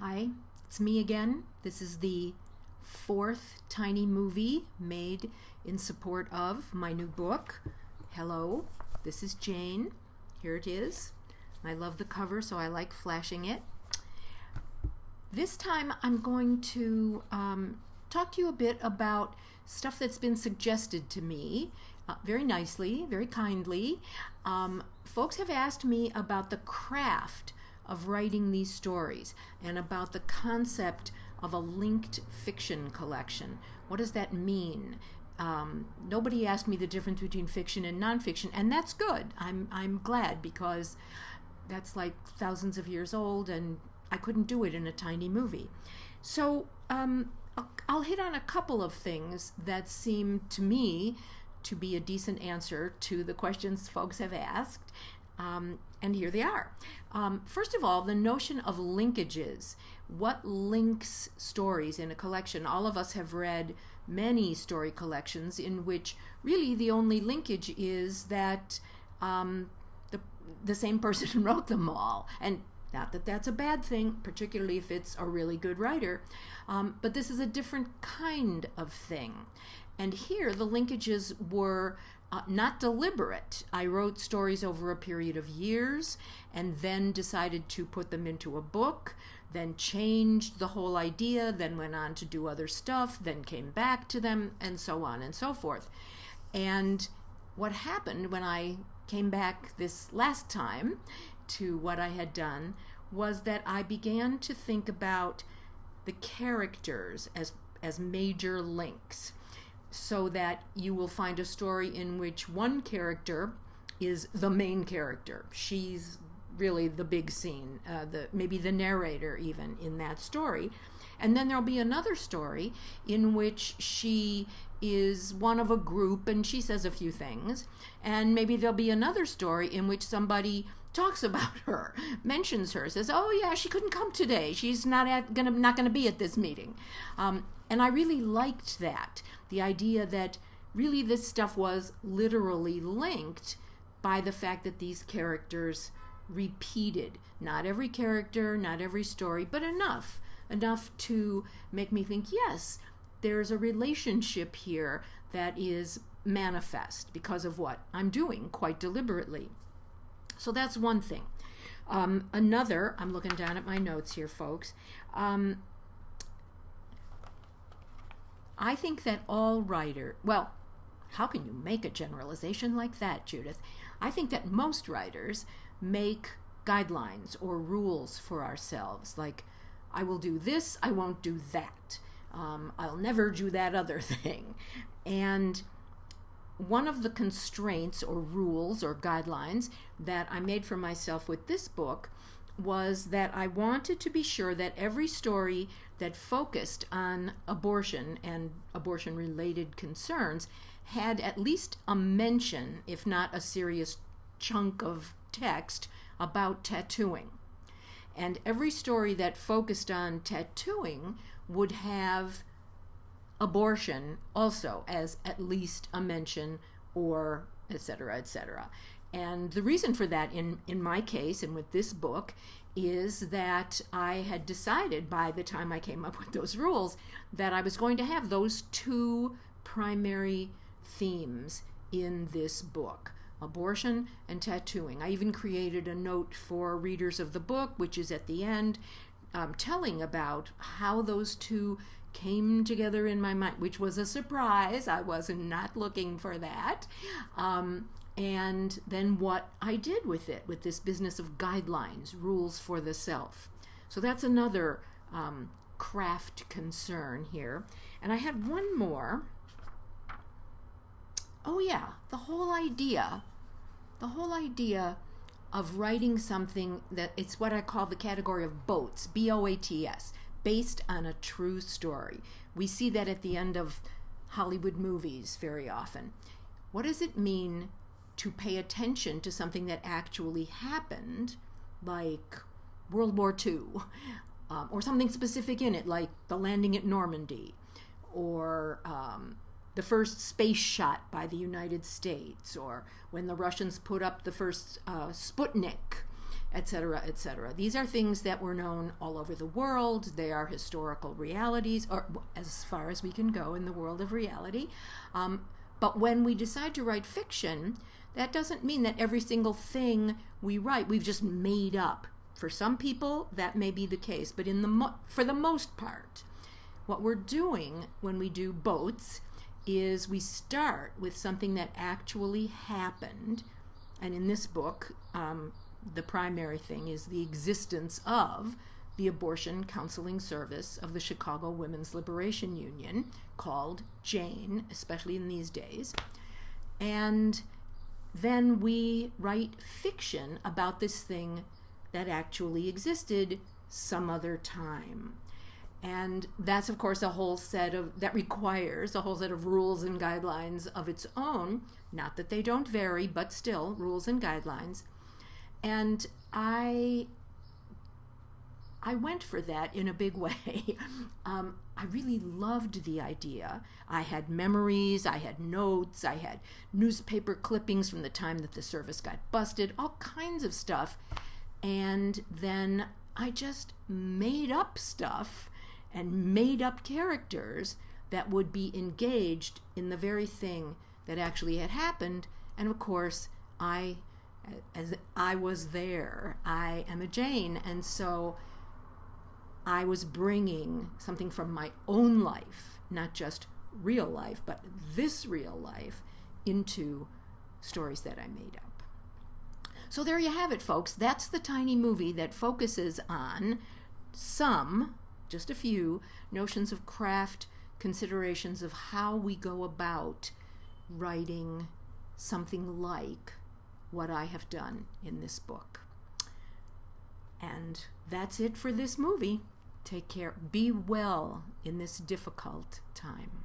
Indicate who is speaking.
Speaker 1: Hi, it's me again. This is the fourth tiny movie made in support of my new book. Hello, this is Jane. Here it is. I love the cover, so I like flashing it. This time I'm going to talk to you a bit about stuff that's been suggested to me very nicely, very kindly. Folks have asked me about the craft of writing these stories and about the concept of a linked fiction collection. What does that mean? Nobody asked me the difference between fiction and nonfiction, and that's good. I'm glad, because that's like thousands of years old and I couldn't do it in a tiny movie. So I'll hit on a couple of things that seem to me to be a decent answer to the questions folks have asked. And here they are. First of all, the notion of linkages. What links stories in a collection? All of us have read many story collections in which really the only linkage is that the same person wrote them all. And not that that's a bad thing, particularly if it's a really good writer, but this is a different kind of thing. And here the linkages were not deliberate. I wrote stories over a period of years and then decided to put them into a book, then changed the whole idea, then went on to do other stuff, then came back to them, and so on and so forth. And what happened when I came back this last time to what I had done was that I began to think about the characters as major links, so that you will find a story in which one character is the main character. She's really the big scene, maybe the narrator even in that story. And then there'll be another story in which she is one of a group and she says a few things. And maybe there'll be another story in which somebody talks about her, mentions her, says, oh yeah, she couldn't come today. She's not gonna be at this meeting. And I really liked that. The idea that really this stuff was literally linked by the fact that these characters repeated. Not every character, not every story, but enough to make me think, yes, there's a relationship here that is manifest because of what I'm doing quite deliberately. So that's one thing. Another, I'm looking down at my notes here, folks. I think that all writers, well, how can you make a generalization like that, Judith? I think that most writers make guidelines or rules for ourselves, like, I will do this, I won't do that. I'll never do that other thing. And one of the constraints or rules or guidelines that I made for myself with this book was that I wanted to be sure that every story that focused on abortion and abortion-related concerns had at least a mention, if not a serious chunk of text, about tattooing. And every story that focused on tattooing would have abortion also as at least a mention, or et cetera, et cetera. And the reason for that in my case and with this book is that I had decided by the time I came up with those rules that I was going to have those two primary themes in this book: abortion and tattooing. I even created a note for readers of the book, which is at the end, telling about how those two came together in my mind, which was a surprise. I was not looking for that. And then what I did with it, with this business of guidelines, rules for the self. So that's another craft concern here. And I had one more. Oh yeah, the whole idea of writing something that it's what I call the category of BOATS, B-O-A-T-S, based on a true story. We see that at the end of Hollywood movies very often. What does it mean to pay attention to something that actually happened, like World War II, or something specific in it, like the landing at Normandy, or the first space shot by the United States, or when the Russians put up the first Sputnik. etc., etc. These are things that were known all over the world. They are historical realities, or as far as we can go in the world of reality. But when we decide to write fiction, that doesn't mean that every single thing we write we've just made up. For some people, that may be the case, but for the most part, what we're doing when we do boats is we start with something that actually happened. And in this book, the primary thing is the existence of the abortion counseling service of the Chicago Women's Liberation Union, called Jane, especially in these days. And then we write fiction about this thing that actually existed some other time. And that's, of course, that requires a whole set of rules and guidelines of its own. Not that they don't vary, but still, rules and guidelines. And I went for that in a big way. I really loved the idea. I had memories, I had notes, I had newspaper clippings from the time that the service got busted, all kinds of stuff. And then I just made up stuff and made up characters that would be engaged in the very thing that actually had happened. And of course, as I was there, I am a Jane, and so I was bringing something from my own life, not just real life, but this real life, into stories that I made up. So there you have it, folks. That's the tiny movie that focuses on just a few, notions of craft, considerations of how we go about writing something like what I have done in this book. And that's it for this movie. Take care. Be well in this difficult time.